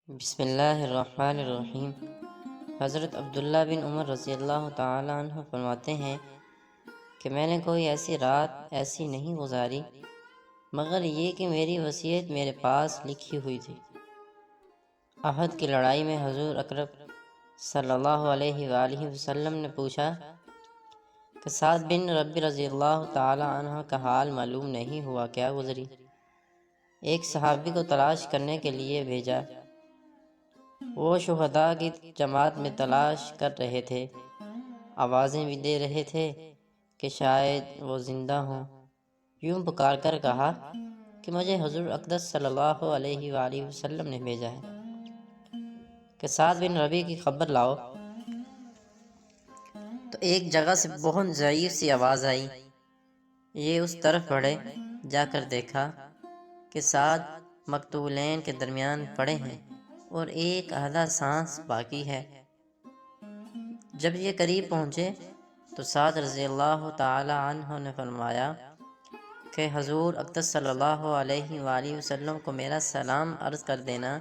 بسم اللہ الرحمن الرحیم۔ حضرت عبداللہ بن عمر رضی اللہ تعالیٰ عنہ فرماتے ہیں کہ میں نے کوئی ایسی رات ایسی نہیں گزاری مگر یہ کہ میری وصیت میرے پاس لکھی ہوئی تھی۔ احد کی لڑائی میں حضور اکرم صلی اللہ علیہ وآلہ وسلم نے پوچھا کہ سعد بن ربی رضی اللہ تعالیٰ عنہ کا حال معلوم نہیں ہوا، کیا گزری؟ ایک صحابی کو تلاش کرنے کے لیے بھیجا۔ وہ شہداء کی جماعت میں تلاش کر رہے تھے، آوازیں بھی دے رہے تھے کہ شاید وہ زندہ ہوں۔ یوں پکار کر کہا کہ مجھے حضور اقدس صلی اللہ علیہ وآلہ وسلم نے بھیجا ہے کہ سعد بن ربی کی خبر لاؤ۔ تو ایک جگہ سے بہت ضعیف سی آواز آئی۔ یہ اس طرف بڑھے، جا کر دیکھا کہ سعد مقتولین کے درمیان پڑے ہیں اور ایک آدھا سانس باقی ہے۔ جب یہ قریب پہنچے تو سعد رضی اللہ تعالی عنہ نے فرمایا کہ حضور اقدس صلی اللہ علیہ وآلہ وسلم کو میرا سلام عرض کر دینا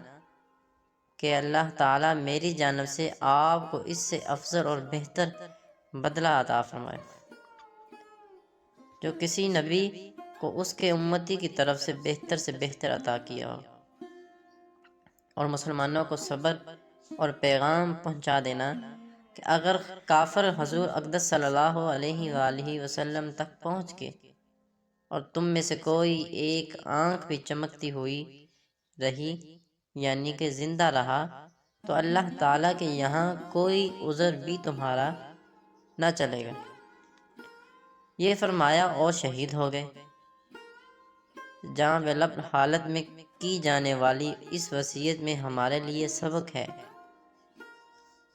کہ اللہ تعالیٰ میری جانب سے آپ کو اس سے افضل اور بہتر بدلہ عطا فرمائے جو کسی نبی کو اس کے امتی کی طرف سے بہتر عطا کیا ہو، اور مسلمانوں کو صبر اور پیغام پہنچا دینا کہ اگر کافر حضور اقدس صلی اللہ علیہ وآلہ وسلم تک پہنچ کے اور تم میں سے کوئی ایک آنکھ بھی چمکتی ہوئی رہی، یعنی کہ زندہ رہا، تو اللہ تعالیٰ کے یہاں کوئی عذر بھی تمہارا نہ چلے گا۔ یہ فرمایا اور شہید ہو گئے۔ جاں بلب حالت میں کی جانے والی اس وصیت میں ہمارے لیے سبق ہے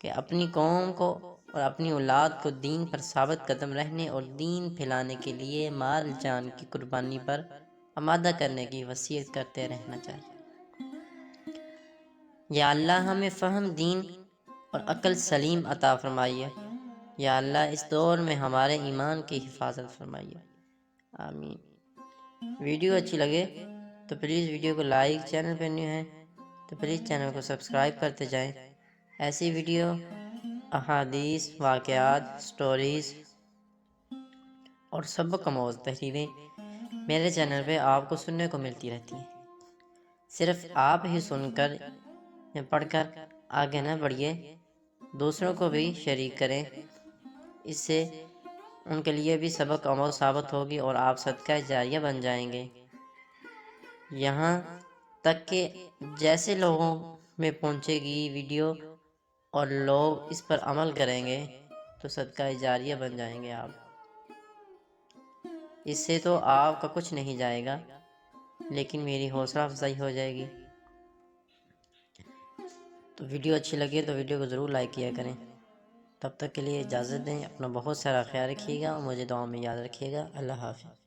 کہ اپنی قوم کو اور اپنی اولاد کو دین پر ثابت قدم رہنے اور دین پھیلانے کے لیے مال جان کی قربانی پر آمادہ کرنے کی وصیت کرتے رہنا چاہیے۔ یا اللہ ہمیں فہم دین اور عقل سلیم عطا فرمائیے۔ یا اللہ اس دور میں ہمارے ایمان کی حفاظت فرمائیے، آمین۔ ویڈیو اچھی لگے تو پلیز ویڈیو کو لائک، چینل پہ نیو ہے تو پلیز چینل کو سبسکرائب کرتے جائیں۔ ایسی ویڈیو، احادیث، واقعات، سٹوریز اور سبق آموز تحریریں میرے چینل پہ آپ کو سننے کو ملتی رہتی ہیں۔ صرف آپ ہی سن کر یا پڑھ کر آگے نہ بڑھیے، دوسروں کو بھی شریک کریں، اس سے ان کے لیے بھی سبق آموز ثابت ہوگی اور آپ صدقہ جاریہ بن جائیں گے۔ یہاں تک کہ جیسے لوگوں میں پہنچے گی ویڈیو اور لوگ اس پر عمل کریں گے تو صدقہ جاریہ بن جائیں گے آپ۔ اس سے تو آپ کا کچھ نہیں جائے گا، لیکن میری حوصلہ افزائی ہو جائے گی۔ تو ویڈیو اچھی لگے تو ویڈیو کو ضرور لائک کیا کریں۔ تب تک کے لیے اجازت دیں، اپنا بہت سارا خیال رکھیے گا اور مجھے دعاؤں میں یاد رکھیے گا۔ اللہ حافظ۔